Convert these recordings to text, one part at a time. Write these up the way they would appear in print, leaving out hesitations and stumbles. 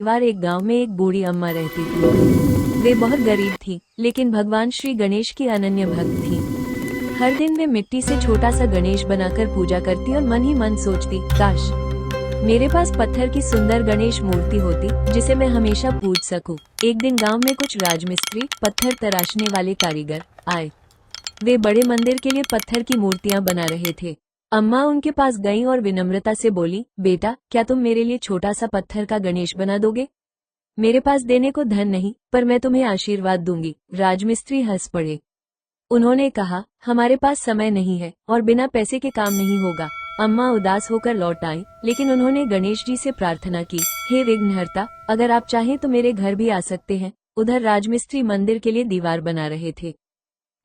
बार एक गांव में एक बूढ़ी अम्मा रहती थी। वे बहुत गरीब थी, लेकिन भगवान श्री गणेश की अनन्य भक्त थी। हर दिन वे मिट्टी से छोटा सा गणेश बनाकर पूजा करती और मन ही मन सोचती, काश मेरे पास पत्थर की सुंदर गणेश मूर्ति होती जिसे मैं हमेशा पूज सकूं। एक दिन गांव में कुछ राजमिस्त्री, पत्थर तराशने वाले कारीगर आए। वे बड़े मंदिर के लिए पत्थर की मूर्तियां बना रहे थे। अम्मा उनके पास गईं और विनम्रता से बोली, बेटा, क्या तुम मेरे लिए छोटा सा पत्थर का गणेश बना दोगे? मेरे पास देने को धन नहीं, पर मैं तुम्हें आशीर्वाद दूंगी। राजमिस्त्री हंस पड़े। उन्होंने कहा, हमारे पास समय नहीं है और बिना पैसे के काम नहीं होगा। अम्मा उदास होकर लौट आई, लेकिन उन्होंने गणेश जी से प्रार्थना की, हे विघ्नहर्ता, अगर आप चाहें तो मेरे घर भी आ सकते हैं। उधर राजमिस्त्री मंदिर के लिए दीवार बना रहे थे।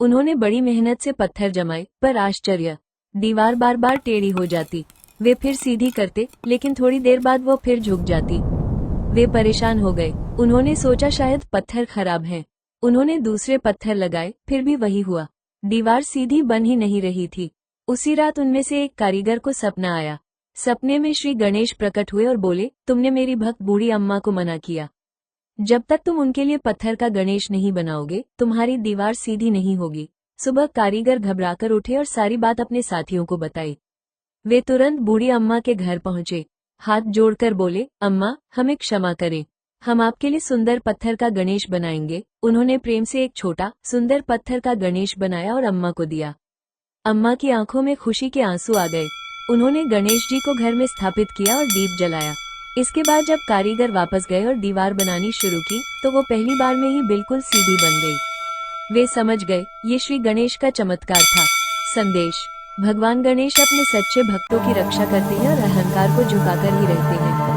उन्होंने बड़ी मेहनत से पत्थर जमाए, पर आश्चर्य, दीवार बार बार टेढ़ी हो जाती। वे फिर सीधी करते, लेकिन थोड़ी देर बाद वो फिर झुक जाती। वे परेशान हो गए। उन्होंने सोचा शायद पत्थर खराब हैं। उन्होंने दूसरे पत्थर लगाए, फिर भी वही हुआ। दीवार सीधी बन ही नहीं रही थी। उसी रात उनमें से एक कारीगर को सपना आया। सपने में श्री गणेश प्रकट हुए और बोले, तुमने मेरी भक्त बूढ़ी अम्मा को मना किया। जब तक तुम उनके लिए पत्थर का गणेश नहीं बनाओगे, तुम्हारी दीवार सीधी नहीं होगी। सुबह कारीगर घबराकर उठे और सारी बात अपने साथियों को बताई। वे तुरंत बूढ़ी अम्मा के घर पहुंचे। हाथ जोड़कर बोले, अम्मा, हमें क्षमा करें, हम आपके लिए सुंदर पत्थर का गणेश बनाएंगे। उन्होंने प्रेम से एक छोटा सुंदर पत्थर का गणेश बनाया और अम्मा को दिया। अम्मा की आंखों में खुशी के आंसू आ गए। उन्होंने गणेश जी को घर में स्थापित किया और दीप जलाया। इसके बाद जब कारीगर वापस गए और दीवार बनानी शुरू की, तो वो पहली बार में ही बिल्कुल सीधी बन गई। वे समझ गए, ये श्री गणेश का चमत्कार था। संदेश: भगवान गणेश अपने सच्चे भक्तों की रक्षा करते हैं और अहंकार को झुकाकर ही रहते हैं।